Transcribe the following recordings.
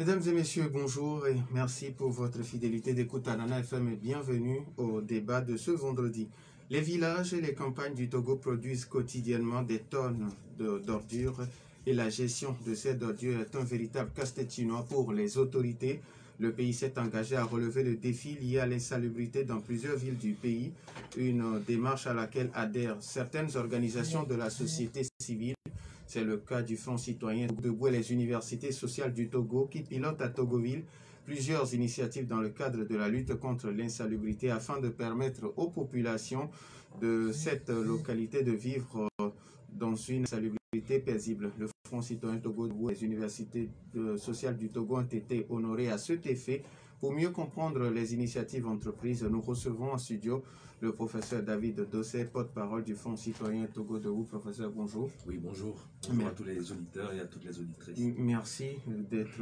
Mesdames et messieurs, bonjour et merci pour votre fidélité d'écoute à Nana FM et bienvenue au débat de ce vendredi. Les villages et les campagnes du Togo produisent quotidiennement des tonnes d'ordures et la gestion de ces ordures est un véritable casse-tête chinois pour les autorités. Le pays s'est engagé à relever le défi lié à l'insalubrité dans plusieurs villes du pays, une démarche à laquelle adhèrent certaines organisations de la société civile. C'est le cas du Front citoyen debout et les universités sociales du Togo qui pilotent à Togoville plusieurs initiatives dans le cadre de la lutte contre l'insalubrité afin de permettre aux populations de cette localité de vivre dans une salubrité paisible. Le Front citoyen Togo debout et les universités sociales du Togo ont été honorés à cet effet. Pour mieux comprendre les initiatives entreprises, nous recevons en studio le professeur David Dossé, porte-parole du Front citoyen Togo debout. Professeur, bonjour. Oui, bonjour. Bonjour à tous les auditeurs et à toutes les auditrices. Merci d'être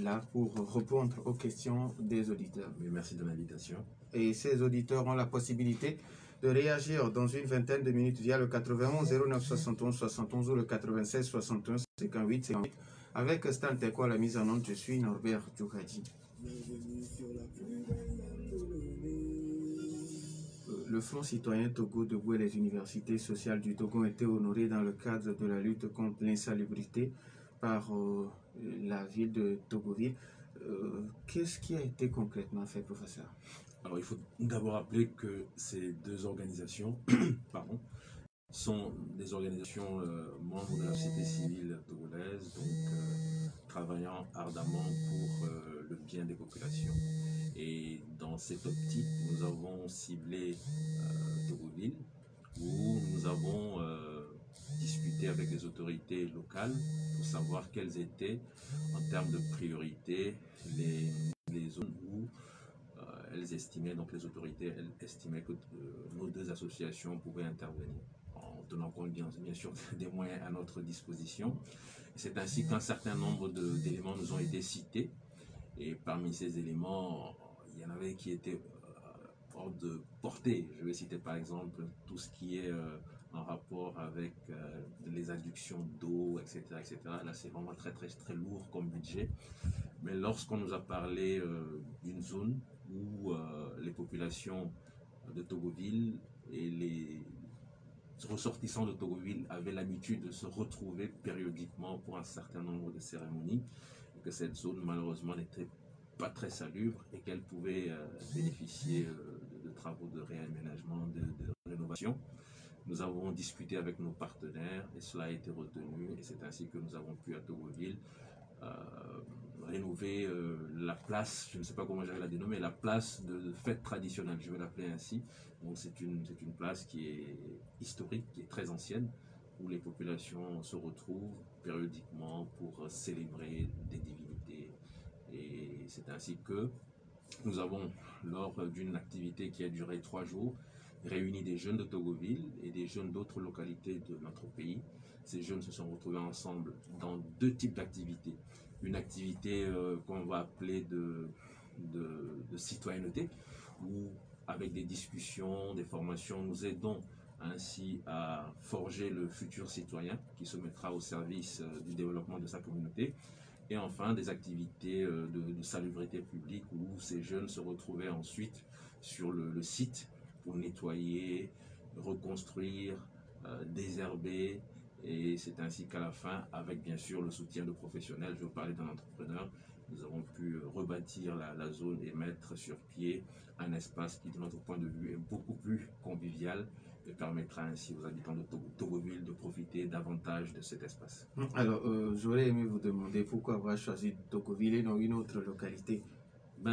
là pour répondre aux questions des auditeurs. Oui, merci de l'invitation. Et ces auditeurs ont la possibilité de réagir dans une vingtaine de minutes via le 91 09 71 71 ou le 96 61 58 58. Avec Stan Teko à la mise en onde, je suis Norbert Djoukadji. Le Front citoyen Togo debout et les universités sociales du Togo ont été honorés dans le cadre de la lutte contre l'insalubrité par la ville de Togoville. Qu'est-ce qui a été concrètement fait, professeur? Alors, il faut d'abord rappeler que ces deux organisations sont des organisations membres de la société civile togolaise, donc travaillant ardemment pour le bien des populations. Et dans cette optique, nous avons ciblé Togoville, où nous avons discuté avec les autorités locales pour savoir quelles étaient, en termes de priorité, les zones où elles estimaient, donc les autorités estimaient que nos deux associations pouvaient intervenir, en tenant compte bien sûr des moyens à notre disposition. C'est ainsi qu'un certain nombre d'éléments nous ont été cités, et parmi ces éléments, il y en avait qui étaient hors de portée. Je vais citer par exemple tout ce qui est en rapport avec les adductions d'eau, etc., etc. Là, c'est vraiment très lourd comme budget. Mais lorsqu'on nous a parlé d'une zone où les populations de Togoville et les ressortissants de Togoville avaient l'habitude de se retrouver périodiquement pour un certain nombre de cérémonies, et que cette zone malheureusement n'était pas très salubre et qu'elle pouvait bénéficier de travaux de réaménagement, de rénovation. Nous avons discuté avec nos partenaires et cela a été retenu, et c'est ainsi que nous avons pu à Togoville rénover la place, je ne sais pas comment j'allais la dénommer, la place de fête traditionnelle, je vais l'appeler ainsi. Donc c'est une place qui est historique, qui est très ancienne, où les populations se retrouvent périodiquement pour célébrer des divinités. Et c'est ainsi que nous avons, lors d'une activité qui a duré 3 jours, réuni des jeunes de Togoville et des jeunes d'autres localités de notre pays. Ces jeunes se sont retrouvés ensemble dans 2 types d'activités. Une activité qu'on va appeler de citoyenneté, où avec des discussions, des formations, nous aidons ainsi à forger le futur citoyen qui se mettra au service du développement de sa communauté. Et enfin, des activités de salubrité publique où ces jeunes se retrouvaient ensuite sur le site pour nettoyer, reconstruire, désherber. Et c'est ainsi qu'à la fin, avec bien sûr le soutien de professionnels, je veux parler d'un entrepreneur, nous avons pu rebâtir la zone et mettre sur pied un espace qui, de notre point de vue, est beaucoup plus convivial et permettra ainsi aux habitants de Togoville de profiter davantage de cet espace. Alors, j'aurais aimé vous demander pourquoi avoir choisi Togoville et non une autre localité.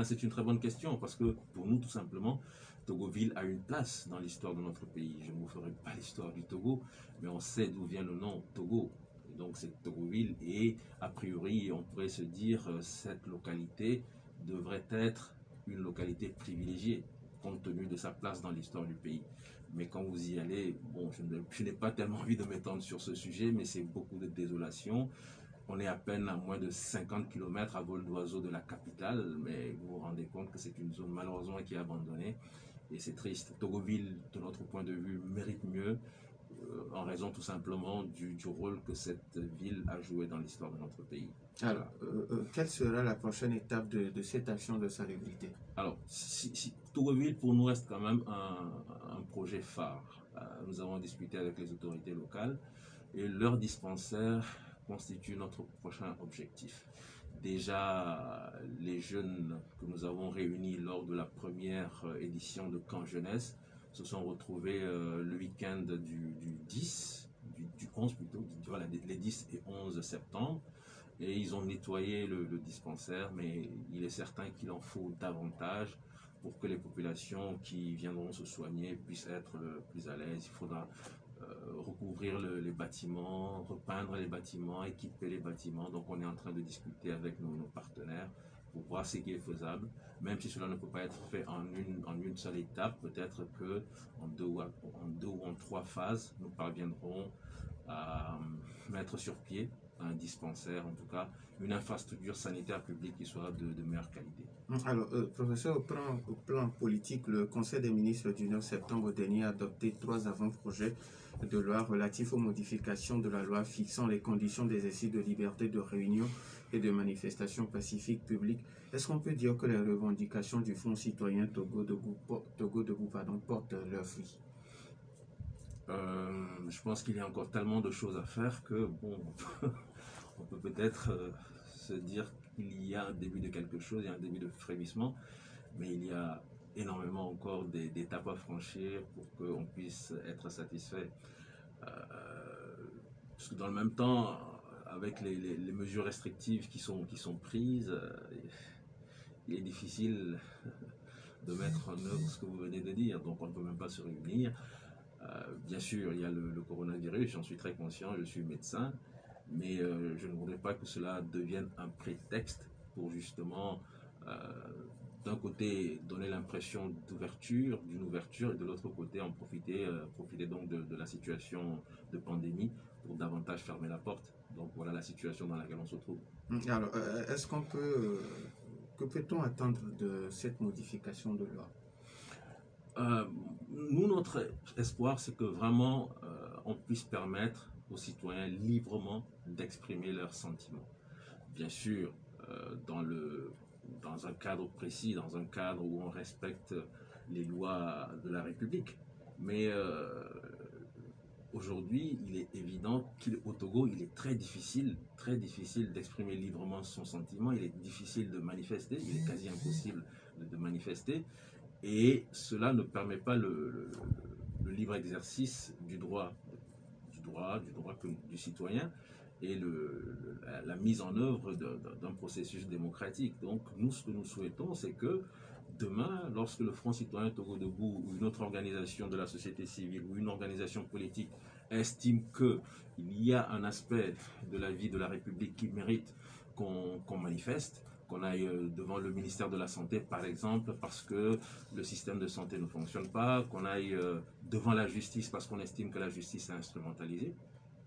C'est une très bonne question, parce que pour nous, tout simplement, Togoville a une place dans l'histoire de notre pays. Je ne vous ferai pas l'histoire du Togo, mais on sait d'où vient le nom Togo. Et donc c'est Togoville, et a priori, on pourrait se dire cette localité devrait être une localité privilégiée, compte tenu de sa place dans l'histoire du pays. Mais quand vous y allez, bon, je n'ai pas tellement envie de m'étendre sur ce sujet, mais c'est beaucoup de désolation. On est à peine à moins de 50 km à vol d'oiseau de la capitale, mais vous vous rendez compte que c'est une zone malheureusement qui est abandonnée. Et c'est triste. Togoville, de notre point de vue, mérite mieux. en raison tout simplement du rôle que cette ville a joué dans l'histoire de notre pays. Alors, quelle sera la prochaine étape de cette action de salubrité? Alors, Togoville, pour nous, reste quand même un projet phare. Nous avons discuté avec les autorités locales et leur dispensaire constitue notre prochain objectif. Déjà, les jeunes que nous avons réunis lors de la première édition de Camp Jeunesse se sont retrouvés le week-end du 11 plutôt, voilà, les 10 et 11 septembre. Et ils ont nettoyé le dispensaire, mais il est certain qu'il en faut davantage pour que les populations qui viendront se soigner puissent être plus à l'aise. Il faudra recouvrir les bâtiments, repeindre les bâtiments, équiper les bâtiments. Donc on est en train de discuter avec nos partenaires pour voir ce qui est faisable. Même si cela ne peut pas être fait en une seule étape, peut-être qu'en deux ou en 3 phases, nous parviendrons à mettre sur pied un dispensaire, en tout cas une infrastructure sanitaire publique qui soit de meilleure qualité. Alors, professeur, au plan politique, le Conseil des ministres du 9 septembre dernier a adopté 3 avant-projets de loi relatifs aux modifications de la loi fixant les conditions d'exercice de liberté de réunion et de manifestation pacifique publique. Est-ce qu'on peut dire que les revendications du Front citoyen Togo Debout portent leurs fruits? Je pense qu'il y a encore tellement de choses à faire que, bon, on peut peut-être se dire qu'il y a un début de quelque chose, il y a un début de frémissement, mais il y a énormément encore d'étapes à franchir pour qu'on puisse être satisfait. Parce que dans le même temps, avec les mesures restrictives qui sont prises, il est difficile de mettre en œuvre ce que vous venez de dire, donc on ne peut même pas se réunir. Bien sûr, il y a le coronavirus, j'en suis très conscient, je suis médecin, mais je ne voudrais pas que cela devienne un prétexte pour justement, d'un côté, donner l'impression d'ouverture, d'une ouverture, et de l'autre côté, en profiter donc de la situation de pandémie pour davantage fermer la porte. Donc voilà la situation dans laquelle on se trouve. Alors, est-ce qu'on peut, que peut-on attendre de cette modification de loi? Nous, notre espoir, c'est que vraiment on puisse permettre aux citoyens librement d'exprimer leurs sentiments. Bien sûr, dans un cadre précis, dans un cadre où on respecte les lois de la République. Mais aujourd'hui, il est évident qu'au Togo, il est très difficile d'exprimer librement son sentiment. Il est difficile de manifester, il est quasi impossible de manifester. Et cela ne permet pas le libre exercice du droit du citoyen et la mise en œuvre d'un processus démocratique. Donc nous, ce que nous souhaitons, c'est que demain, lorsque le Front citoyen Togo Debout ou une autre organisation de la société civile ou une organisation politique estime qu'il y a un aspect de la vie de la République qui mérite qu'on manifeste, qu'on aille devant le ministère de la Santé, par exemple, parce que le système de santé ne fonctionne pas, qu'on aille devant la justice parce qu'on estime que la justice est instrumentalisée.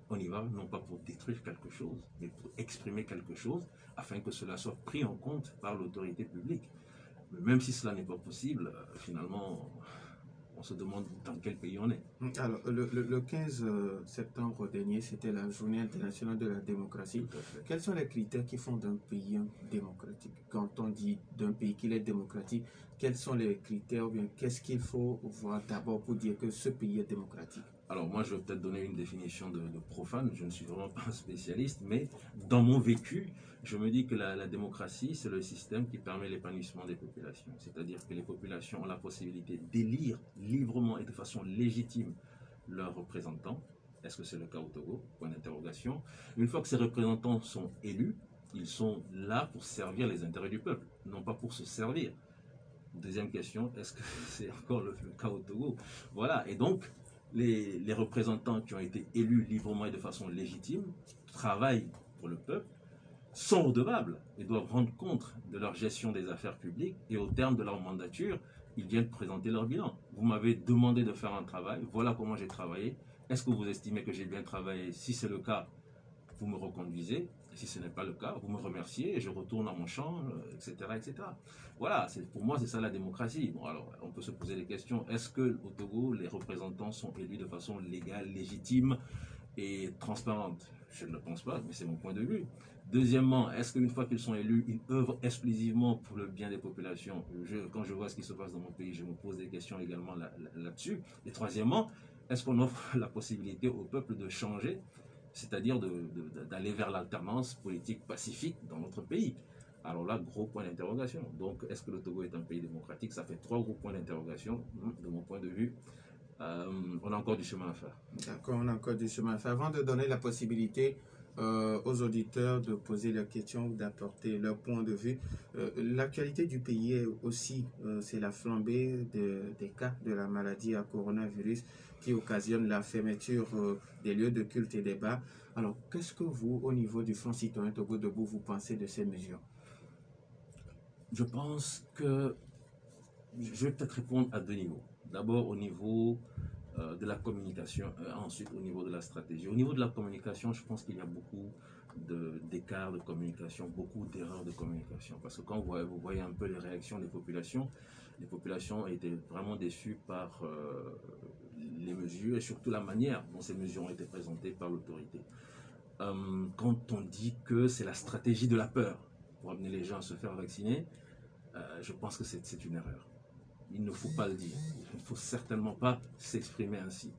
On y va, non pas pour détruire quelque chose, mais pour exprimer quelque chose, afin que cela soit pris en compte par l'autorité publique. Mais même si cela n'est pas possible, finalement, on se demande dans quel pays on est. Alors, le 15 septembre dernier, c'était la journée internationale de la démocratie. Quels sont les critères qui font d'un pays démocratique? Quand on dit d'un pays qu'il est démocratique, quels sont les critères ou bien qu'est-ce qu'il faut voir d'abord pour dire que ce pays est démocratique? Alors moi, je vais peut-être donner une définition de profane, je ne suis vraiment pas un spécialiste, mais dans mon vécu, je me dis que la démocratie, c'est le système qui permet l'épanouissement des populations. C'est-à-dire que les populations ont la possibilité d'élire librement et de façon légitime leurs représentants. Est-ce que c'est le cas au Togo? Point d'interrogation. Une fois que ces représentants sont élus, ils sont là pour servir les intérêts du peuple, non pas pour se servir. Deuxième question, est-ce que c'est encore le cas au Togo? Voilà, et donc, les représentants qui ont été élus librement et de façon légitime travaillent pour le peuple, sont redevables et doivent rendre compte de leur gestion des affaires publiques et au terme de leur mandature, ils viennent présenter leur bilan. Vous m'avez demandé de faire un travail, voilà comment j'ai travaillé. Est-ce que vous estimez que j'ai bien travaillé? Si c'est le cas, vous me reconduisez, et si ce n'est pas le cas, vous me remerciez et je retourne à mon champ, etc., etc. Voilà, pour moi, c'est ça la démocratie. Bon, alors, on peut se poser des questions. Est-ce qu'au Togo, les représentants sont élus de façon légale, légitime et transparente? Je ne le pense pas, mais c'est mon point de vue. Deuxièmement, est-ce qu'une fois qu'ils sont élus, ils œuvrent exclusivement pour le bien des populations? Quand je vois ce qui se passe dans mon pays, je me pose des questions également là-dessus. Et troisièmement, est-ce qu'on offre la possibilité au peuple de changer, c'est-à-dire d'aller vers l'alternance politique pacifique dans notre pays? Alors là, gros point d'interrogation. Donc, est-ce que le Togo est un pays démocratique? Ça fait 3 gros points d'interrogation de mon point de vue. On a encore du chemin à faire. D'accord, on a encore du chemin à faire. Avant de donner la possibilité aux auditeurs de poser leurs questions ou d'apporter leur point de vue, l'actualité du pays est aussi, c'est la flambée des cas de la maladie à coronavirus qui occasionne la fermeture des lieux de culte et des bars. Alors, qu'est-ce que vous, au niveau du Front citoyen Togo Debout, vous pensez de ces mesures? Je pense que je vais peut-être répondre à 2 niveaux. D'abord au niveau de la communication, ensuite au niveau de la stratégie. Au niveau de la communication, je pense qu'il y a beaucoup d'écarts de communication, beaucoup d'erreurs de communication. Parce que quand vous voyez un peu les réactions des populations étaient vraiment déçues par les mesures et surtout la manière dont ces mesures ont été présentées par l'autorité. Quand on dit que c'est la stratégie de la peur pour amener les gens à se faire vacciner, je pense que c'est une erreur. Il ne faut pas le dire. Il ne faut certainement pas s'exprimer ainsi.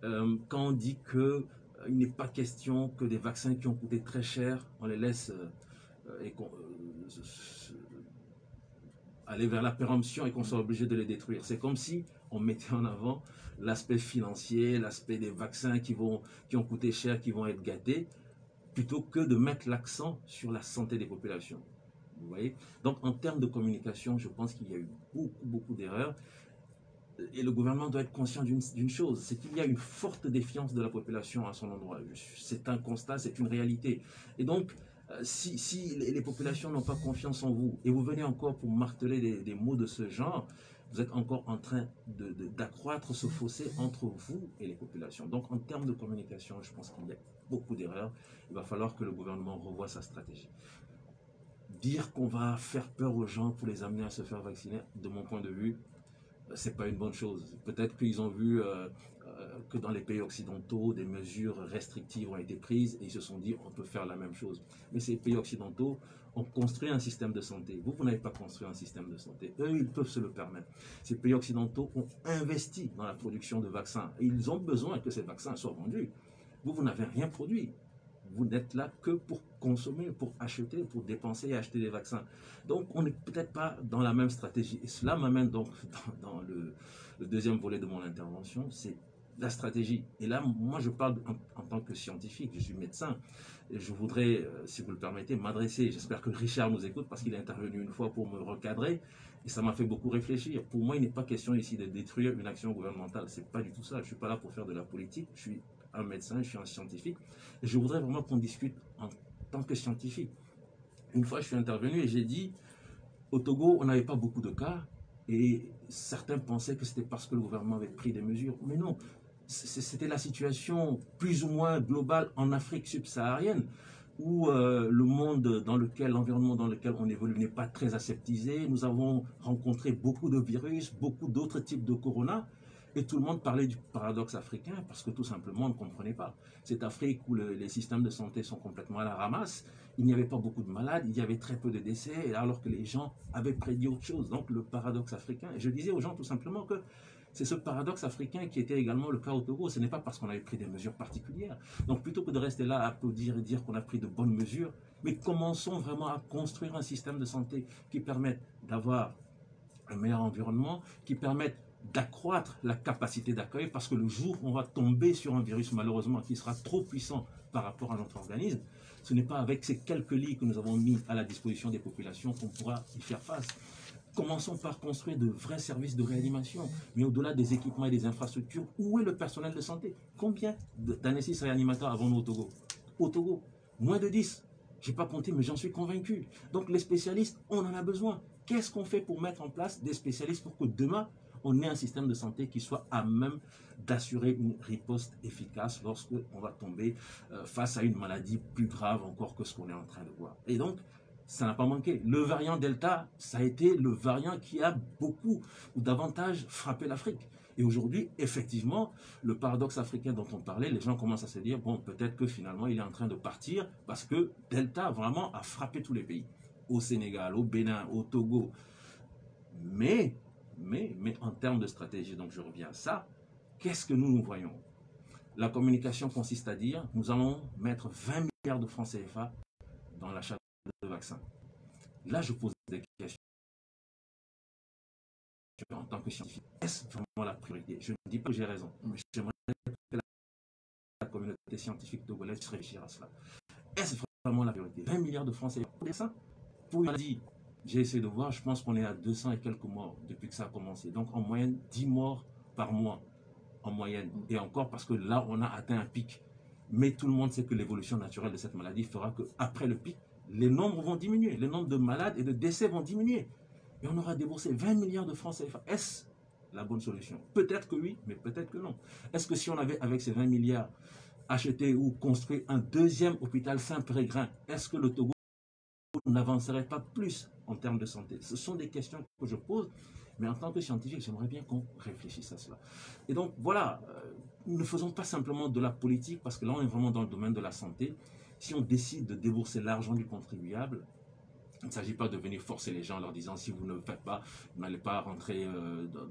Quand on dit qu'il n'est pas question que des vaccins qui ont coûté très cher, on les laisse aller vers la péremption et qu'on soit obligé de les détruire. C'est comme si on mettait en avant l'aspect financier, l'aspect des vaccins qui ont coûté cher, qui vont être gâtés, plutôt que de mettre l'accent sur la santé des populations. Vous voyez? Donc, en termes de communication, je pense qu'il y a eu beaucoup d'erreurs. Et le gouvernement doit être conscient d'une chose, c'est qu'il y a une forte défiance de la population à son endroit. C'est un constat, c'est une réalité. Et donc, si les populations n'ont pas confiance en vous, et vous venez encore pour marteler des mots de ce genre, vous êtes encore en train d'accroître ce fossé entre vous et les populations. Donc, en termes de communication, je pense qu'il y a beaucoup d'erreurs. Il va falloir que le gouvernement revoie sa stratégie. Dire qu'on va faire peur aux gens pour les amener à se faire vacciner, de mon point de vue, c'est pas une bonne chose. Peut-être qu'ils ont vu que dans les pays occidentaux, des mesures restrictives ont été prises et ils se sont dit on peut faire la même chose. Mais ces pays occidentaux ont construit un système de santé. Vous n'avez pas construit un système de santé. Eux, ils peuvent se le permettre. Ces pays occidentaux ont investi dans la production de vaccins et ils ont besoin que ces vaccins soient vendus. Vous n'avez rien produit. Vous n'êtes là que pour consommer, pour acheter, pour dépenser et acheter des vaccins. Donc, on n'est peut-être pas dans la même stratégie. Et cela m'amène donc dans le deuxième volet de mon intervention, c'est la stratégie. Et là, moi, je parle en tant que scientifique, je suis médecin. Et je voudrais, si vous le permettez, m'adresser, j'espère que Richard nous écoute parce qu'il est intervenu une fois pour me recadrer. Et ça m'a fait beaucoup réfléchir. Pour moi, il n'est pas question ici de détruire une action gouvernementale. C'est pas du tout ça. Je ne suis pas là pour faire de la politique. Je suis un médecin, je suis un scientifique. Et je voudrais vraiment qu'on discute en tant que scientifique. Une fois, je suis intervenu et j'ai dit, au Togo, on n'avait pas beaucoup de cas. Et certains pensaient que c'était parce que le gouvernement avait pris des mesures. Mais non, c'était la situation plus ou moins globale en Afrique subsaharienne, où le monde dans lequel, l'environnement dans lequel on évolue n'est pas très aseptisé. Nous avons rencontré beaucoup de virus, beaucoup d'autres types de corona. Et tout le monde parlait du paradoxe africain parce que tout simplement on ne comprenait pas. Cette Afrique où les systèmes de santé sont complètement à la ramasse, il n'y avait pas beaucoup de malades, il y avait très peu de décès, alors que les gens avaient prédit autre chose. Donc le paradoxe africain. Et je disais aux gens tout simplement que c'est ce paradoxe africain qui était également le cas au Togo. Ce n'est pas parce qu'on avait pris des mesures particulières. Donc plutôt que de rester là à applaudir et dire qu'on a pris de bonnes mesures, mais commençons vraiment à construire un système de santé qui permette d'avoir un meilleur environnement, qui permette d'accroître la capacité d'accueil, parce que le jour où on va tomber sur un virus malheureusement qui sera trop puissant par rapport à notre organisme, ce n'est pas avec ces quelques lits que nous avons mis à la disposition des populations qu'on pourra y faire face. Commençons par construire de vrais services de réanimation, mais au-delà des équipements et des infrastructures, où est le personnel de santé? Combien d'anesthésistes réanimateurs avons-nous au Togo? Au Togo, moins de 10. Je n'ai pas compté, mais j'en suis convaincu. Donc les spécialistes, on en a besoin. Qu'est-ce qu'on fait pour mettre en place des spécialistes pour que demain, on ait un système de santé qui soit à même d'assurer une riposte efficace lorsque on va tomber face à une maladie plus grave encore que ce qu'on est en train de voir. Et donc, ça n'a pas manqué. Le variant Delta, ça a été le variant qui a beaucoup ou davantage frappé l'Afrique. Et aujourd'hui, effectivement, le paradoxe africain dont on parlait, les gens commencent à se dire, bon, peut-être que finalement, il est en train de partir parce que Delta vraiment a frappé tous les pays. Au Sénégal, au Bénin, au Togo. Mais en termes de stratégie, donc je reviens à ça, qu'est-ce que nous voyons? La communication consiste à dire, nous allons mettre 20 milliards de francs CFA dans l'achat de vaccins. Là, je pose des questions en tant que scientifique. Est-ce vraiment la priorité? Je ne dis pas que j'ai raison, mais j'aimerais que la communauté scientifique togolaise réfléchisse à cela. Est-ce vraiment la priorité? 20 milliards de francs CFA pour ça? Pour une maladie, j'ai essayé de voir, je pense qu'on est à 200 et quelques morts depuis que ça a commencé. Donc en moyenne, 10 morts par mois, en moyenne. Et encore parce que là, on a atteint un pic. Mais tout le monde sait que l'évolution naturelle de cette maladie fera qu'après le pic, les nombres vont diminuer, les nombres de malades et de décès vont diminuer. Et on aura déboursé 20 milliards de francs CFA. Est-ce la bonne solution? Peut-être que oui, mais peut-être que non. Est-ce que si on avait, avec ces 20 milliards, acheté ou construit un deuxième hôpital Saint-Péregrin, est-ce que le Togo n'avancerait pas plus en termes de santé? Ce sont des questions que je pose, mais en tant que scientifique, j'aimerais bien qu'on réfléchisse à cela. Et donc, voilà, ne faisons pas simplement de la politique, parce que là, on est vraiment dans le domaine de la santé. Si on décide de débourser l'argent du contribuable, il ne s'agit pas de venir forcer les gens en leur disant si vous ne le faites pas, vous n'allez pas rentrer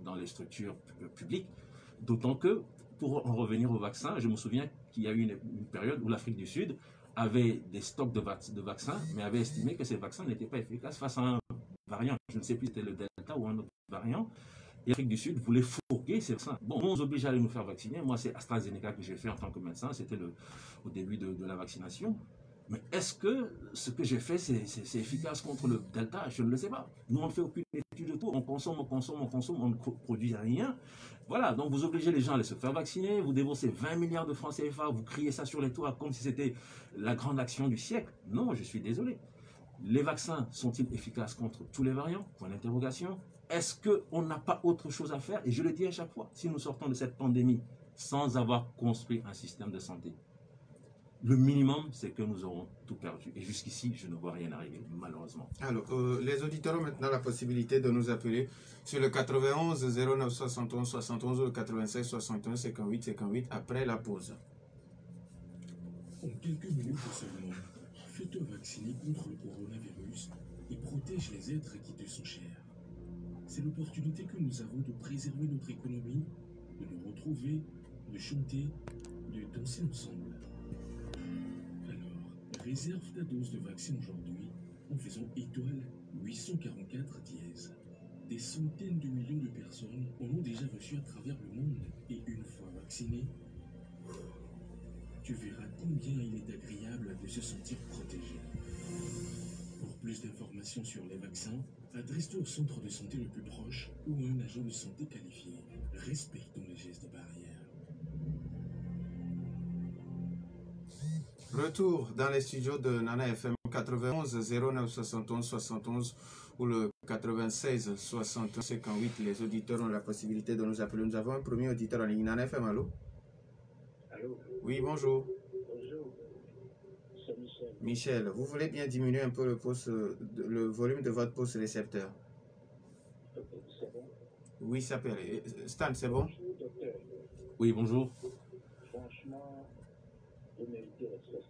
dans les structures publiques. D'autant que, pour en revenir au vaccin, je me souviens qu'il y a eu une période où l'Afrique du Sud avait des stocks de vaccins, mais avait estimé que ces vaccins n'étaient pas efficaces face à un variant. Je ne sais plus si c'était le Delta ou un autre variant. Et l'Afrique du Sud voulait fourguer ces vaccins. Bon, on nous oblige à aller nous faire vacciner. Moi, c'est AstraZeneca que j'ai fait en tant que médecin. C'était au début de la vaccination. Mais est-ce que ce que j'ai fait, c'est efficace contre le Delta? Je ne le sais pas. Nous, on ne fait aucune étude de tout. On consomme, on ne produit rien. Voilà, donc vous obligez les gens à aller se faire vacciner, vous déboursez 20 milliards de francs CFA, vous criez ça sur les toits comme si c'était la grande action du siècle. Non, je suis désolé. Les vaccins sont-ils efficaces contre tous les variants? Point d'interrogation. Est-ce qu'on n'a pas autre chose à faire? Et je le dis à chaque fois, si nous sortons de cette pandémie sans avoir construit un système de santé, le minimum, c'est que nous aurons tout perdu. Et jusqu'ici, je ne vois rien arriver, malheureusement. Alors, les auditeurs ont maintenant la possibilité de nous appeler sur le 91 09 71 71 ou le 96 61 58 58 après la pause. En quelques minutes seulement, fais-toi vacciner contre le coronavirus et protège les êtres qui te sont chers. C'est l'opportunité que nous avons de préserver notre économie, de nous retrouver, de chanter, de danser ensemble. Alors, réserve ta dose de vaccin aujourd'hui en faisant étoile 844 dièse. Des centaines de millions de personnes en ont déjà reçu à travers le monde et une fois vaccinées, tu verras combien il est agréable de se sentir protégé. Pour plus d'informations sur les vaccins, adresse-toi au centre de santé le plus proche ou à un agent de santé qualifié. Respectons les gestes barrières. Retour dans les studios de Nana FM 91 09 71 71 ou le 96 61 58. Les auditeurs ont la possibilité de nous appeler. Nous avons un premier auditeur en ligne. Nana FM, allô? Allô? Oui, bonjour. Bonjour. C'est Michel. Michel, vous voulez bien diminuer un peu le volume de votre poste récepteur? C'est bon? Oui, ça peut aller. Stan, c'est bon? Bonjour, docteur. Oui, bonjour. Franchement, vous méritez respect.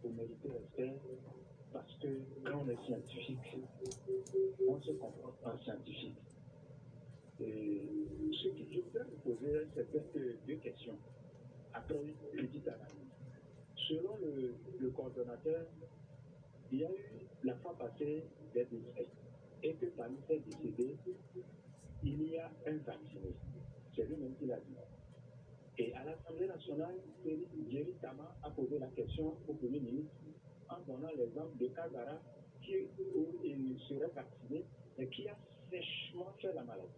Vous méritez respect parce que quand on est scientifique, on se comporte en scientifique. Et ce que je voudrais vous poser, c'est peut-être deux questions. Après une petite analyse. Selon le coordonnateur, il y a eu la fois passée des décès. Et que parmi ces décédés, il y a un vacciné. C'est lui-même qui l'a dit. Et à l'Assemblée nationale, Jerry Tama a posé la question au Premier ministre en donnant l'exemple de Kagara où il serait vacciné et qui a sèchement fait la maladie.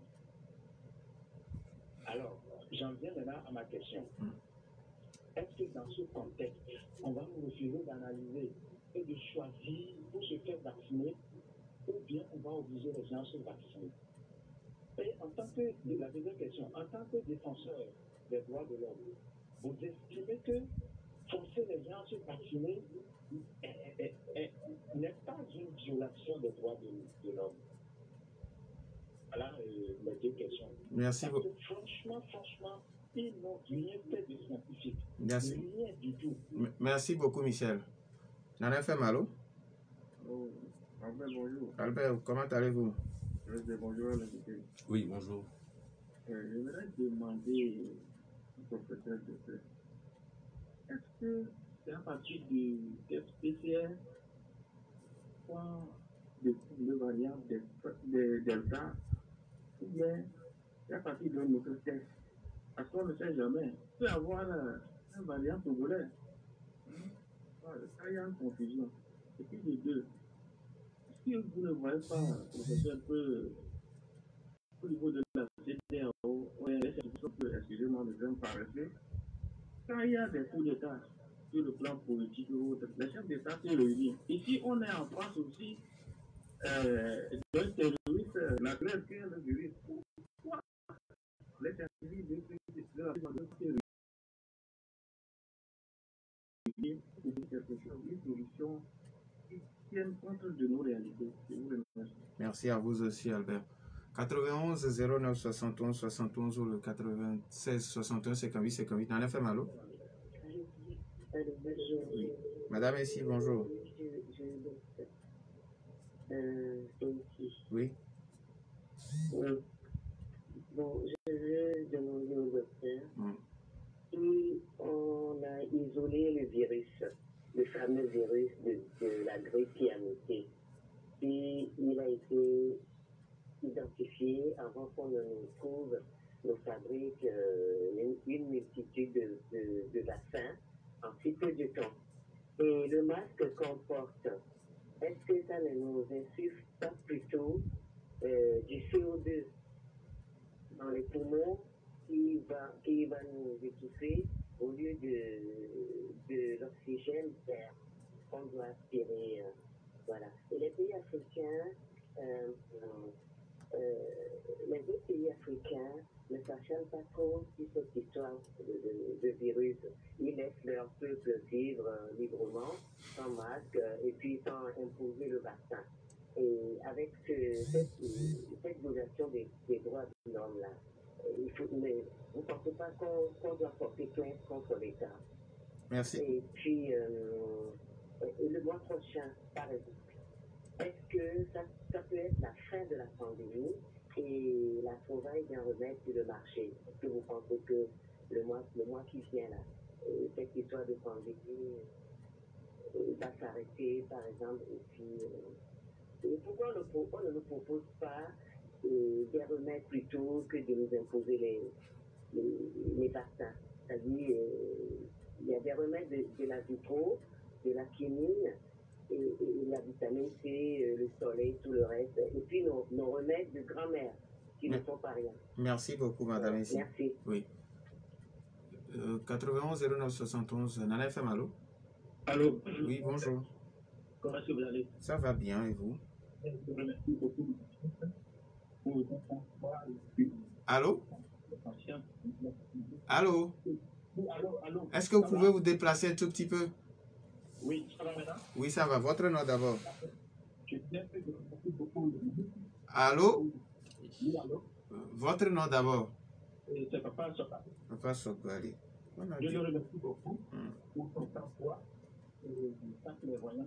Alors, j'en viens maintenant à ma question. Est-ce que dans ce contexte, on va nous refuser d'analyser et de choisir pour se faire vacciner ou bien on va obliger les gens à se vacciner? Et en tant que, la deuxième question, en tant que défenseur des droits de l'homme, vous estimez que forcer les gens à se vacciner n'est pas une violation des droits de l'homme? Voilà mes deux questions. Merci Parce beaucoup. que franchement, ils n'ont rien fait de scientifique. Merci. Rien du tout. Merci beaucoup, Michel. Nana FM, allô? Oh, Albert, bonjour. Albert, comment allez-vous? Je dis bonjour à l'invité. Oui, bonjour. J'aimerais demander au professeur de faire. Est-ce que c'est à partir du test PCR de variant de Delta ou bien c'est à partir d'un autre test? Parce qu'on ne sait jamais. Il peut y avoir un variant togolais. Il y a une confusion. Et puis les deux. Si vous ne voyez pas, professeur, que au niveau de la CDAO, excusez-moi, ne j'aime pas rester. Quand il y a des coups d'État sur le plan politique ou autre, les chefs d'État se réunissent. Ici, on est en France aussi, d'un terroriste naturel qui est le juriste. Pourquoi les scientifiques de la se réunissent pour dire quelque chose, une solution qui tienne compte de nos réalités? Je vous remercie. Merci à vous aussi, Albert. 91 09 71 71 ou le 96 61 58 58. Nana FM, allô? Oui. Madame ici, bonjour. Oui. Bon, je vais demander au docteur si on a isolé le virus, le fameux virus de la grippe qui a muté, si il a été identifié avant qu'on ne nous trouve, nous fabrique une multitude de vaccins en si peu de temps. Et le masque qu'on porte, est-ce que ça ne nous insuffle pas plutôt du CO2 dans les poumons qui va nous étouffer au lieu de l'oxygène vert qu'on doit aspirer? Voilà. Et les pays africains, les autres pays africains ne s'acharnent pas trop sur cette histoire de virus. Ils laissent leur peuple vivre librement, sans masque, et puis sans imposer le vaccin. Et avec cette violation des droits de l'homme-là, mais vous ne pensez pas qu'on doit porter plainte contre l'État? Merci. Et puis, le mois prochain, par exemple, est-ce que ça peut être la fin de la pandémie et la trouvaille d'un remède sur le marché? Est-ce que vous pensez que le mois qui vient, là, cette histoire de pandémie va s'arrêter, par exemple, et puis pourquoi on ne nous propose pas des remèdes plutôt que de nous imposer les vaccins? C'est-à-dire, il y a des remèdes de la vitro, de la quinine, et la vitamine C, le soleil, tout le reste, et puis nos remèdes de grand-mère qui ne sont pas rien. Merci beaucoup, madame ici. Merci. Oui. 91 09 71. Nana FM, allô? Allô? Oui, bonjour. Comment est-ce que vous allez? Ça va bien, et vous? Je vous remercie beaucoup. Allô? Allô? Allô? Est-ce que vous pouvez vous déplacer un tout petit peu? Oui, ça va maintenant? Oui, ça va. Votre nom d'abord. Je disais que je vous remercie beaucoup. Allô? Oui, allô? Votre nom d'abord. C'est Papa Sokali. Papa Sokali. Je le remercie beaucoup pour son emploi. Tant que les voyants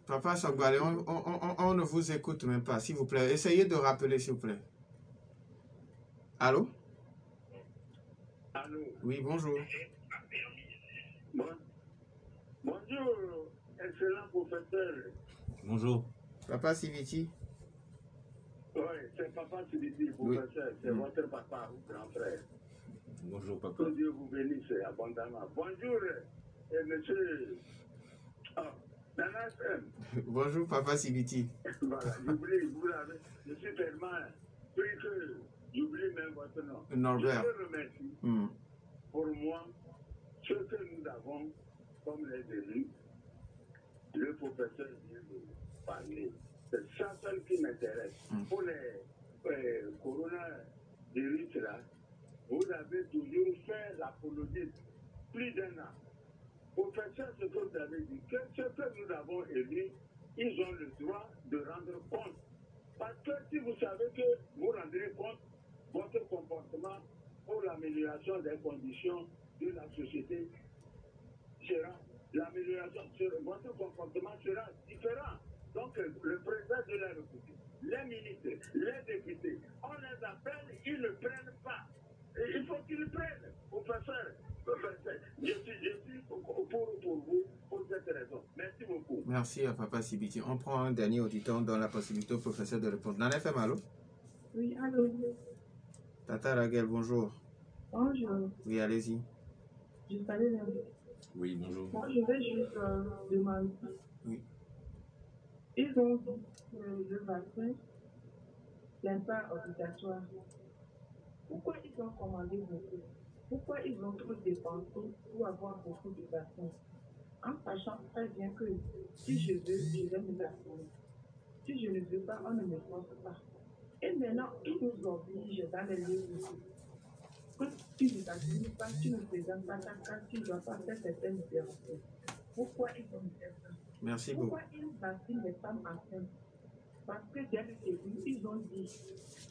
Papa Sokali, on ne vous écoute même pas, s'il vous plaît. Essayez de rappeler, s'il vous plaît. Allô? Allô? Oui, bonjour. Bonjour, excellent professeur. Bonjour. Papa Siviti. Oui, c'est Papa Siviti, professeur. C'est votre papa ou grand frère. Bonjour, papa. Que Dieu vous bénisse abondamment. Bonjour, monsieur. Nana FM. Bonjour, Papa Siviti. Voilà, j'oublie, vous l'avez. Je suis tellement pris que j'oublie même votre nom. Norbert. Je vous remercie. Pour moi, ce que nous avons comme les élus, le professeur vient de parler. C'est ça seul qui m'intéresse. Pour les coronavirus là, vous avez toujours fait l'apologie plus d'un an. Professeur, ce que vous avez dit, que ce que nous avons élu, ils ont le droit de rendre compte. Parce que si vous savez que vous rendrez compte, votre comportement pour l'amélioration des conditions de la société sera, l'amélioration, votre comportement sera différent. Donc, le président de la République, les ministres, les députés, on les appelle, ils ne prennent pas. Et il faut qu'ils prennent, professeur. Je suis pour vous, pour cette raison. Merci beaucoup. Merci à Papa Sibiti. On prend un dernier auditeur dans la possibilité au professeur de répondre. Dans l'FM, allô? Oui, allô. Tata Raguel, bonjour. Bonjour. Oui, allez-y. Je salue les... Oui, bonjour. Moi, je vais juste demander. Oui. Ils ont dit que le vaccin n'est pas obligatoire. Pourquoi ils ont commandé beaucoup? Pourquoi ils ont trop dépensé pour avoir beaucoup de vaccins? En sachant très bien que si je veux, je vais me vacciner. Si je ne veux pas, on ne me force pas. Et maintenant, ils nous obligent dans les lieux publics. Que tu ne vaccines pas, tu ne présentes pas ta carte, tu ne dois pas faire certaines opérations. Pourquoi ils ont fait ça? Merci beaucoup. Pourquoi ils vaccinent les femmes enceintes? Parce que dès le début, ils ont dit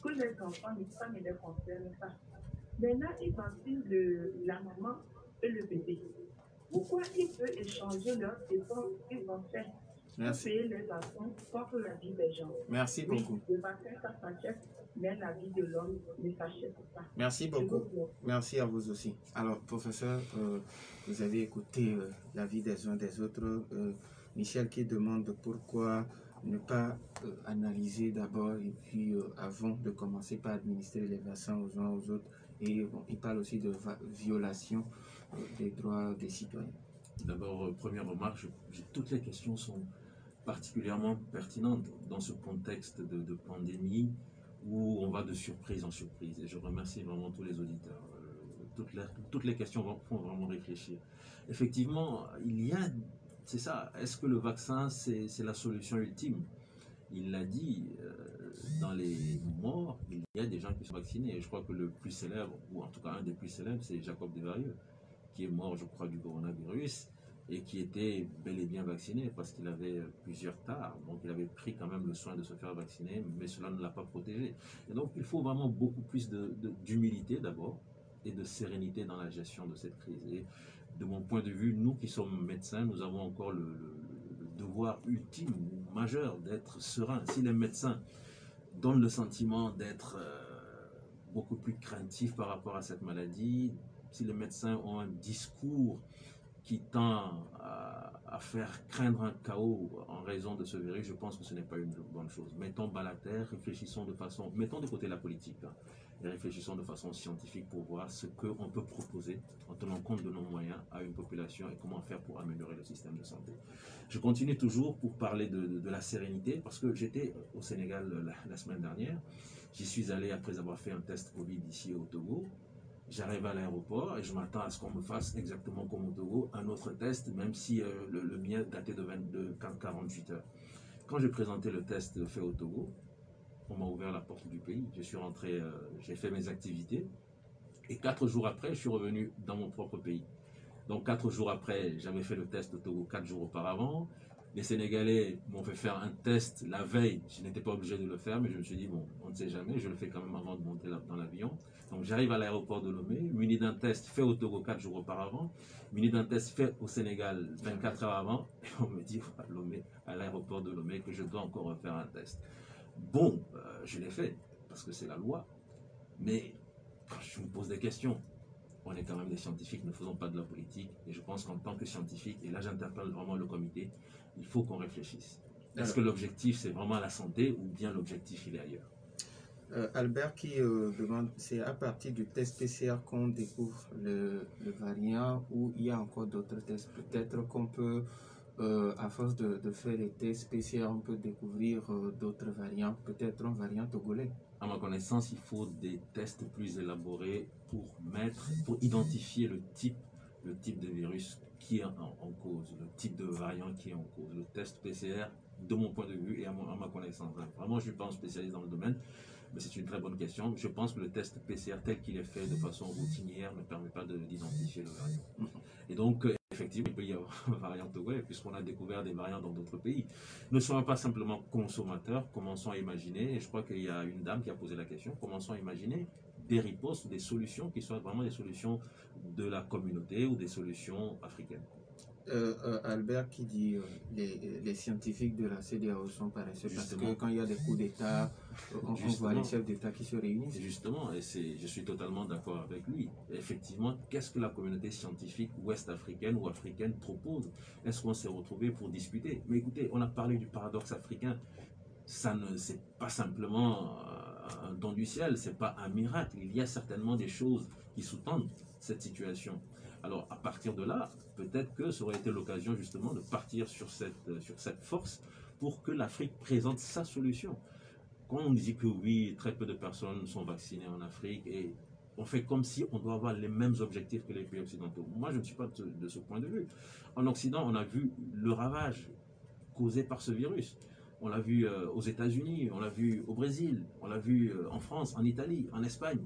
que les enfants, ça ne les concerne pas. Maintenant, ils vaccinent la maman et le bébé. Pourquoi ils veulent échanger leurs efforts qu'ils vont faire pour payer les enfants contre la vie des gens? Merci beaucoup. Le vaccin, ça s'achète, mais la vie de l'homme ne s'achète pas. Merci beaucoup. Merci à vous aussi. Alors, professeur, vous avez écouté l'avis des uns des autres. Michel qui demande pourquoi ne pas analyser d'abord et puis avant de commencer par administrer les vaccins aux uns aux autres. Et bon, il parle aussi de violation des droits des citoyens. D'abord, première remarque, toutes les questions sont particulièrement pertinentes dans ce contexte de pandémie où on va de surprise en surprise. Et je remercie vraiment tous les auditeurs. Toutes les questions font vraiment réfléchir. Effectivement, c'est ça, est-ce que le vaccin, c'est la solution ultime? Il l'a dit, dans les morts, il y a des gens qui sont vaccinés. Et je crois que le plus célèbre, ou en tout cas un des plus célèbres, c'est Jacob Desvarieux, qui est mort, je crois, du coronavirus, et qui était bel et bien vacciné parce qu'il avait plusieurs tares. Donc il avait pris quand même le soin de se faire vacciner, mais cela ne l'a pas protégé. Et donc il faut vraiment beaucoup plus d'humilité d'abord, et de sérénité dans la gestion de cette crise. Et de mon point de vue, nous qui sommes médecins, nous avons encore le devoir ultime ou majeur d'être serein. Si les médecins donnent le sentiment d'être beaucoup plus craintifs par rapport à cette maladie, si les médecins ont un discours qui tend à faire craindre un chaos en raison de ce virus, je pense que ce n'est pas une bonne chose. Mettons bas la terre, mettons de côté la politique, et réfléchissons de façon scientifique pour voir ce qu'on peut proposer en tenant compte de nos moyens à une population et comment faire pour améliorer le système de santé. Je continue toujours pour parler de la sérénité parce que j'étais au Sénégal la semaine dernière. J'y suis allé après avoir fait un test Covid ici au Togo. J'arrive à l'aéroport et je m'attends à ce qu'on me fasse exactement comme au Togo un autre test, même si le mien datait de 48 heures. Quand j'ai présenté le test fait au Togo, on m'a ouvert la porte du pays. Je suis rentré, j'ai fait mes activités et 4 jours après, je suis revenu dans mon propre pays. Donc 4 jours après, j'avais fait le test au Togo 4 jours auparavant. Les Sénégalais m'ont fait faire un test la veille. Je n'étais pas obligé de le faire, mais je me suis dit, bon, on ne sait jamais, je le fais quand même avant de monter dans l'avion. Donc j'arrive à l'aéroport de Lomé, muni d'un test fait au Togo 4 jours auparavant, muni d'un test fait au Sénégal 24 heures avant, et on me dit à l'aéroport de Lomé que je dois encore refaire un test. Bon, je l'ai fait, parce que c'est la loi, mais quand je me pose des questions, on est quand même des scientifiques, ne faisons pas de la politique, et je pense qu'en tant que scientifique, et là j'interpelle vraiment le comité, il faut qu'on réfléchisse. Est-ce que l'objectif c'est vraiment la santé ou bien l'objectif il est ailleurs? Albert qui demande, c'est à partir du test PCR qu'on découvre le variant ou il y a encore d'autres tests? Peut-être qu'on peut, à force de faire les tests PCR, on peut découvrir d'autres variants, peut-être un variant togolais. À ma connaissance, il faut des tests plus élaborés pour identifier le type de virus qui est en cause, le type de variant qui est en cause. Le test PCR, de mon point de vue et à ma connaissance, vraiment je ne suis pas un spécialiste dans le domaine, mais c'est une très bonne question. Je pense que le test PCR tel qu'il est fait de façon routinière ne permet pas d'identifier le variant. Et donc, effectivement, il peut y avoir un variant Togolais, puisqu'on a découvert des variants dans d'autres pays. Ne soyons pas simplement consommateurs, commençons à imaginer, et je crois qu'il y a une dame qui a posé la question, commençons à imaginer des ripostes, des solutions qui soient vraiment des solutions de la communauté ou des solutions africaines. Albert qui dit les scientifiques de la CEDEAO sont paresseux parce que quand il y a des coups d'État, on voit les chefs d'État qui se réunissent. Justement, et je suis totalement d'accord avec lui. Effectivement, qu'est-ce que la communauté scientifique ouest-africaine ou africaine propose? Est-ce qu'on s'est retrouvé pour discuter? Mais écoutez, on a parlé du paradoxe africain. C'est pas simplement un don du ciel, c'est pas un miracle. Il y a certainement des choses qui sous-tendent cette situation. Alors, à partir de là, peut-être que ça aurait été l'occasion justement de partir sur cette force pour que l'Afrique présente sa solution. Quand on dit que oui, très peu de personnes sont vaccinées en Afrique et on fait comme si on doit avoir les mêmes objectifs que les pays occidentaux. Moi, je ne suis pas de ce point de vue. En Occident, on a vu le ravage causé par ce virus. On l'a vu aux États-Unis, on l'a vu au Brésil, on l'a vu en France, en Italie, en Espagne.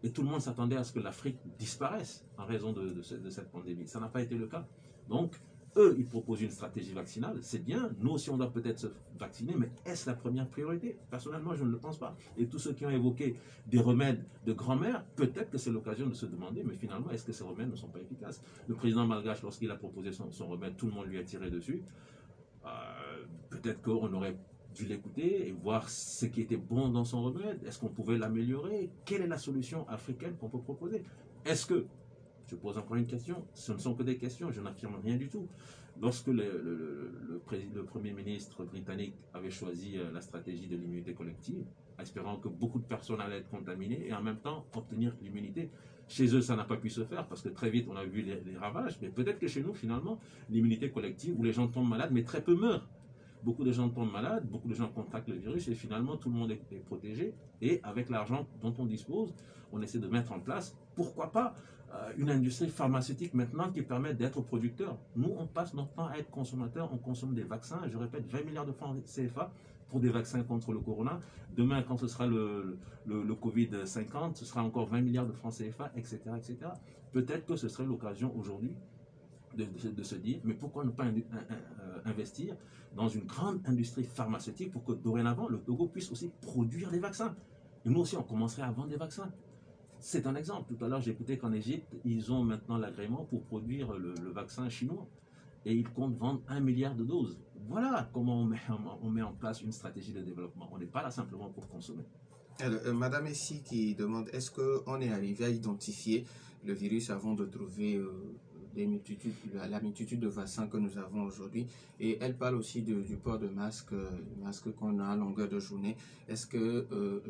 Et tout le monde s'attendait à ce que l'Afrique disparaisse en raison de cette pandémie. Ça n'a pas été le cas. Donc, eux, ils proposent une stratégie vaccinale. C'est bien. Nous aussi, on doit peut-être se vacciner. Mais est-ce la première priorité? Personnellement, je ne le pense pas. Et tous ceux qui ont évoqué des remèdes de grand-mère, peut-être que c'est l'occasion de se demander, mais finalement, est-ce que ces remèdes ne sont pas efficaces? Le président malgache, lorsqu'il a proposé son remède, tout le monde lui a tiré dessus. Peut-être qu'on aurait dû l'écouter et voir ce qui était bon dans son remède. Est-ce qu'on pouvait l'améliorer? Quelle est la solution africaine qu'on peut proposer? Est-ce que, je pose encore une question, ce ne sont que des questions, je n'affirme rien du tout. Lorsque le Premier ministre britannique avait choisi la stratégie de l'immunité collective, espérant que beaucoup de personnes allaient être contaminées et en même temps obtenir l'immunité, chez eux, ça n'a pas pu se faire parce que très vite, on a vu les ravages. Mais peut-être que chez nous, finalement, l'immunité collective où les gens tombent malades, mais très peu meurent. Beaucoup de gens tombent malades, beaucoup de gens contractent le virus et finalement, tout le monde est protégé. Et avec l'argent dont on dispose, on essaie de mettre en place, pourquoi pas, une industrie pharmaceutique maintenant qui permet d'être producteur. Nous, on passe notre temps à être consommateurs, on consomme des vaccins, je répète, 20 milliards de francs CFA pour des vaccins contre le corona. Demain, quand ce sera le Covid-50, ce sera encore 20 milliards de francs CFA, etc. etc. Peut-être que ce serait l'occasion aujourd'hui de se dire, mais pourquoi ne pas investir dans une grande industrie pharmaceutique pour que dorénavant, le Togo puisse aussi produire des vaccins. Et nous aussi, on commencerait à vendre des vaccins. C'est un exemple. Tout à l'heure, j'ai écouté qu'en Égypte, ils ont maintenant l'agrément pour produire le vaccin chinois. Et ils comptent vendre 1 milliard de doses. Voilà comment on met en place une stratégie de développement. On n'est pas là simplement pour consommer. Alors, Madame Essi qui demande, est-ce qu'on est arrivé à identifier le virus avant de trouver la multitude de vaccins que nous avons aujourd'hui? Et elle parle aussi du port de masque qu'on a à longueur de journée. Est-ce que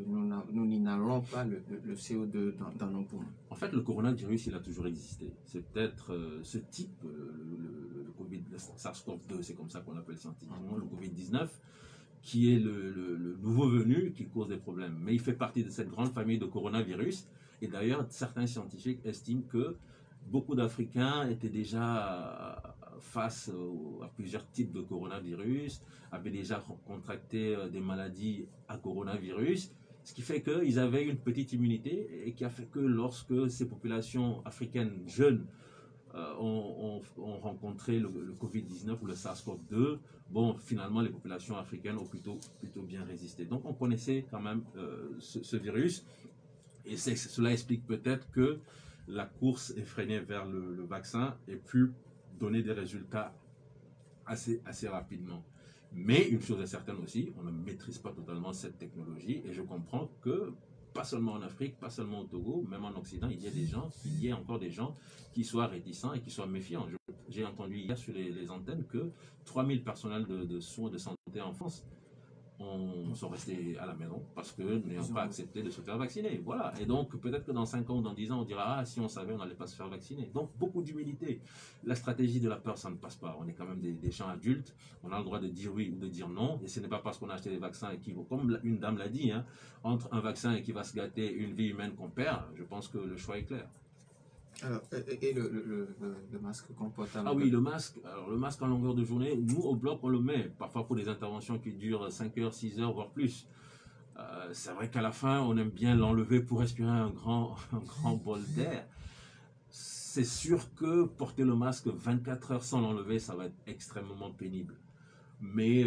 nous n'inhalons pas le CO2 dans nos poumons? En fait, le coronavirus, il a toujours existé. C'est peut-être ce type, le Covid, le SARS-CoV-2, c'est comme ça qu'on l'appelle scientifiquement, le Covid-19, qui est le nouveau venu qui cause des problèmes. Mais il fait partie de cette grande famille de coronavirus. Et d'ailleurs, certains scientifiques estiment que beaucoup d'Africains étaient déjà face à plusieurs types de coronavirus, avaient déjà contracté des maladies à coronavirus, ce qui fait qu'ils avaient une petite immunité et qui a fait que lorsque ces populations africaines jeunes ont rencontré le Covid-19 ou le SARS-CoV-2, bon, finalement, les populations africaines ont plutôt bien résisté. Donc, on connaissait quand même ce virus et cela explique peut-être que la course effrénée vers le vaccin ait pu donner des résultats assez rapidement. Mais une chose est certaine aussi, on ne maîtrise pas totalement cette technologie et je comprends que, pas seulement en Afrique, pas seulement au Togo, même en Occident, il y a encore des gens qui soient réticents et qui soient méfiants. J'ai entendu hier sur les antennes que 3000 personnels de soins de santé en France sont restés à la maison parce que n'ayant pas accepté de se faire vacciner. Voilà. Et donc, peut-être que dans 5 ans ou dans 10 ans, on dira, ah, si on savait, on n'allait pas se faire vacciner. Donc, beaucoup d'humilité. La stratégie de la peur, ça ne passe pas. On est quand même des gens adultes. On a le droit de dire oui ou de dire non. Et ce n'est pas parce qu'on a acheté des vaccins et comme une dame l'a dit, hein, entre un vaccin et qui va se gâter une vie humaine qu'on perd, je pense que le choix est clair. Alors, et le masque qu'on porte à Ah oui, le masque. Alors, le masque en longueur de journée, nous, au bloc, on le met. Parfois pour des interventions qui durent 5 heures, 6 heures, voire plus. C'est vrai qu'à la fin, on aime bien l'enlever pour respirer un grand bol d'air. C'est sûr que porter le masque 24 heures sans l'enlever, ça va être extrêmement pénible. Mais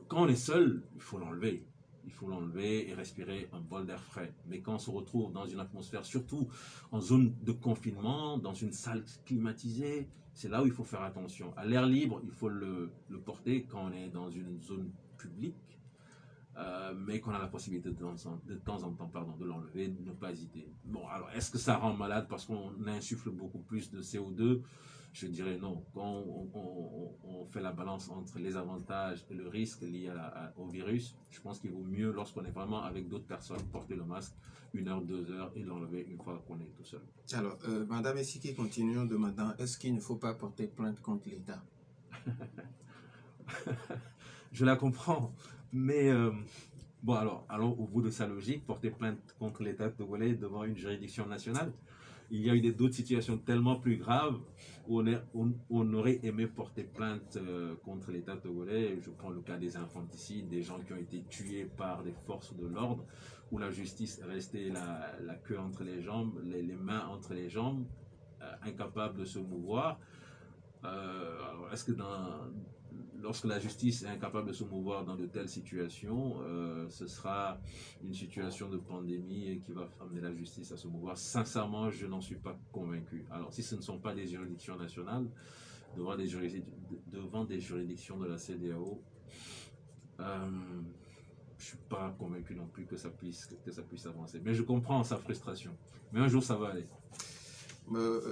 quand on est seul, il faut l'enlever. Il faut l'enlever et respirer un bol d'air frais. Mais quand on se retrouve dans une atmosphère, surtout en zone de confinement, dans une salle climatisée, c'est là où il faut faire attention. À l'air libre, il faut le porter quand on est dans une zone publique. Mais qu'on a la possibilité de temps en temps de l'enlever, ne pas hésiter. Bon, alors, est-ce que ça rend malade parce qu'on insuffle beaucoup plus de CO2? Je dirais non. Quand on fait la balance entre les avantages et le risque lié au virus, je pense qu'il vaut mieux, lorsqu'on est vraiment avec d'autres personnes, porter le masque 1 heure, 2 heures et l'enlever une fois qu'on est tout seul. Alors, Madame Essiki continue en demandant, est-ce qu'il ne faut pas porter plainte contre l'État? Je la comprends. Mais, bon, alors, au bout de sa logique, porter plainte contre l'État togolais devant une juridiction nationale, il y a eu d'autres situations tellement plus graves où on aurait aimé porter plainte contre l'État togolais. Je prends le cas des infanticides, des gens qui ont été tués par des forces de l'ordre, où la justice est restée la queue entre les jambes, les mains entre les jambes, incapable de se mouvoir. Alors, est-ce que lorsque la justice est incapable de se mouvoir dans de telles situations, ce sera une situation de pandémie qui va amener la justice à se mouvoir? Sincèrement, je n'en suis pas convaincu. Alors, si ce ne sont pas des juridictions nationales, devant des juridictions de la CEDEAO, je ne suis pas convaincu non plus que ça puisse avancer. Mais je comprends sa frustration. Mais un jour, ça va aller.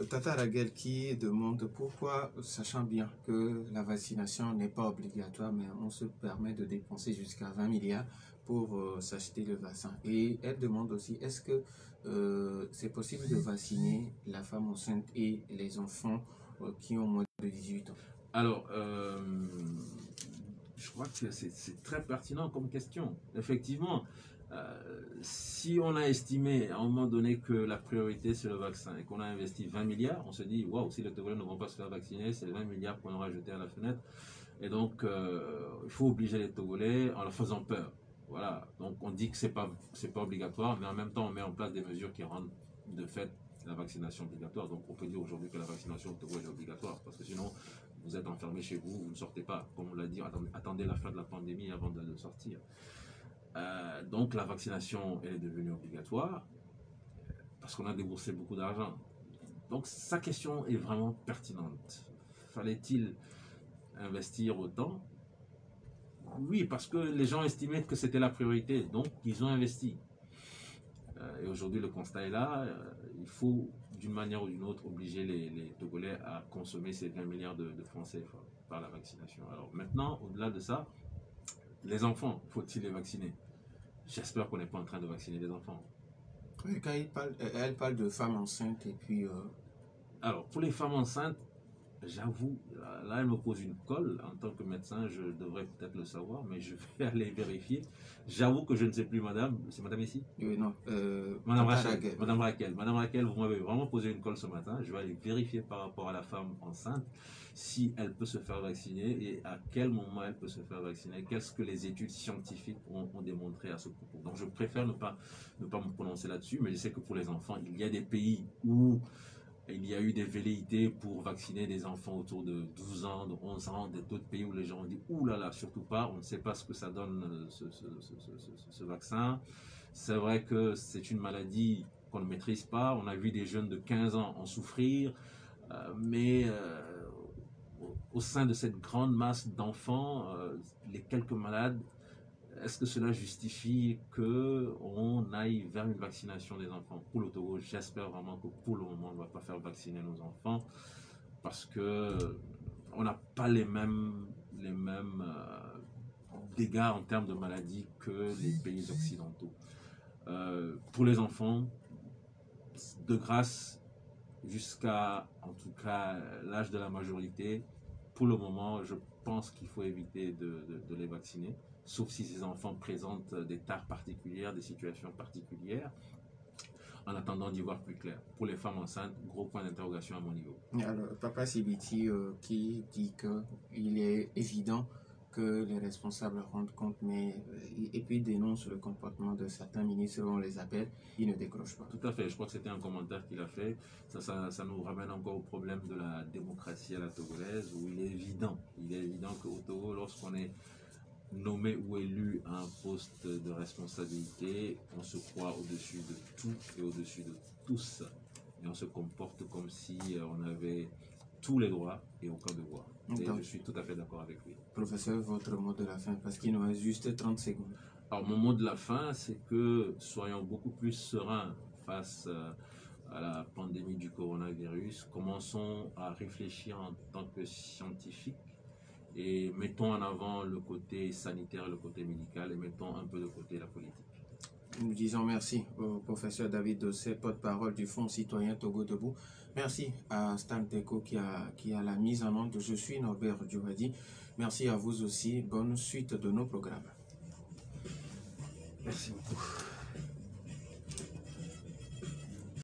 Tata Raguel qui demande pourquoi, sachant bien que la vaccination n'est pas obligatoire, mais on se permet de dépenser jusqu'à 20 milliards pour s'acheter le vaccin. Et elle demande aussi, est-ce que c'est possible de vacciner la femme enceinte et les enfants qui ont moins de 18 ans? Alors, je crois que c'est très pertinent comme question. Effectivement, si on a estimé à un moment donné que la priorité c'est le vaccin et qu'on a investi 20 milliards, on se dit waouh, si les Togolais ne vont pas se faire vacciner, c'est les 20 milliards qu'on aura jetés à la fenêtre. Et donc, il faut obliger les Togolais en leur faisant peur. Voilà. Donc, on dit que c'est pas obligatoire, mais en même temps, on met en place des mesures qui rendent de fait la vaccination obligatoire. Donc, on peut dire aujourd'hui que la vaccination au Togo est obligatoire, parce que sinon, vous êtes enfermé chez vous, vous ne sortez pas. Comme on l'a dit, attendez la fin de la pandémie avant de sortir. Donc la vaccination elle est devenue obligatoire parce qu'on a déboursé beaucoup d'argent. Donc sa question est vraiment pertinente. Fallait-il investir autant? Oui, parce que les gens estimaient que c'était la priorité, donc ils ont investi. Et aujourd'hui le constat est là, il faut d'une manière ou d'une autre obliger les Togolais à consommer ces 20 milliards de francs CFA par la vaccination. Alors maintenant, au-delà de ça, les enfants, faut-il les vacciner? J'espère qu'on n'est pas en train de vacciner les enfants. Oui, quand elle parle de femmes enceintes et puis... Alors, pour les femmes enceintes, j'avoue, là, elle me pose une colle. En tant que médecin, je devrais peut-être le savoir, mais je vais aller vérifier. J'avoue que je ne sais plus, madame. C'est madame ici? Oui, non. Madame Rachel. Madame Raquel. Madame Raquel, vous m'avez vraiment posé une colle ce matin. Je vais aller vérifier par rapport à la femme enceinte si elle peut se faire vacciner et à quel moment elle peut se faire vacciner. Qu'est-ce que les études scientifiques ont démontré à ce propos. Donc, je préfère ne pas me prononcer là-dessus, mais je sais que pour les enfants, il y a des pays où il y a eu des velléités pour vacciner des enfants autour de 12 ans, de 11 ans, d'autres pays où les gens ont dit « Ouh là là, surtout pas, on ne sait pas ce que ça donne ce vaccin ». C'est vrai que c'est une maladie qu'on ne maîtrise pas. On a vu des jeunes de 15 ans en souffrir, mais au sein de cette grande masse d'enfants, les quelques malades, est-ce que cela justifie qu'on aille vers une vaccination des enfants? Pour le Togo, j'espère vraiment que pour le moment, on ne va pas faire vacciner nos enfants parce qu'on n'a pas les mêmes dégâts en termes de maladies que les pays occidentaux. Pour les enfants, de grâce, jusqu'à en tout cas l'âge de la majorité, pour le moment, je pense qu'il faut éviter de les vacciner. Sauf si ces enfants présentent des tares particulières, des situations particulières. en attendant d'y voir plus clair. Pour les femmes enceintes, gros point d'interrogation à mon niveau. Alors, Papa Sibiti qui dit qu'il est évident que les responsables rendent compte, et puis dénonce le comportement de certains ministres, on les appelle, ils ne décrochent pas. Tout à fait, je crois que c'était un commentaire qu'il a fait. Ça nous ramène encore au problème de la démocratie à la togolaise, où il est évident qu'au Togo, lorsqu'on est nommé ou élu à un poste de responsabilité, on se croit au-dessus de tout et au-dessus de tous. Et on se comporte comme si on avait tous les droits et aucun devoir. Et je suis tout à fait d'accord avec lui. Professeur, votre mot de la fin, parce qu'il nous reste juste 30 secondes. Alors, mon mot de la fin, c'est que soyons beaucoup plus sereins face à la pandémie du coronavirus. Commençons à réfléchir en tant que scientifiques et mettons en avant le côté sanitaire, le côté médical, et mettons un peu de côté la politique. Nous disons merci au professeur David Dossé, porte-parole du Fonds citoyen Togo Debout. Merci à Stan Teko qui a la mise en onde. Je suis Norbert Djouhadi. Merci à vous aussi. Bonne suite de nos programmes. Merci beaucoup.